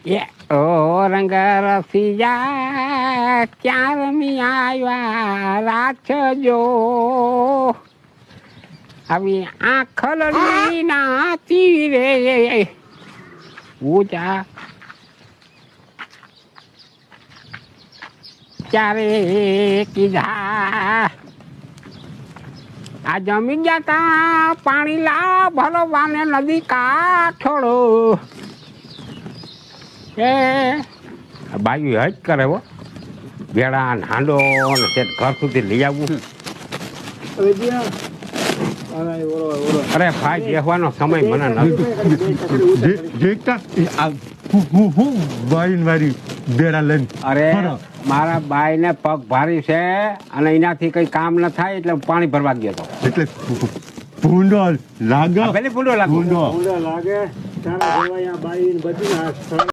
એ ઓ રંગ રસિયા ક્યાં રમી આવ્યા રાખજો આવી આંખલડી નાતી રે ઊંચા ક્યારે કીધા આ જમી ગયા તા પાણી લા ભરવાને નદી કાઠોડો એ બાયું હજ કરે હો ભેડા હાંડો ને તે ઘર સુધી લઈ આવવું અરે ભાઈ બેહવાનો સમય મને નથી બેડા લઈને અરે મારા બાઈ ને પગ ભારી છે અને એનાથી કઈ કામ ન થાય એટલે હું પાણી ભરવા ગયો હતો એટલે ભૂંડો લાગે પેલી ભૂંડો લાગે ભૂંડો લાગે તારા બાઈ બધી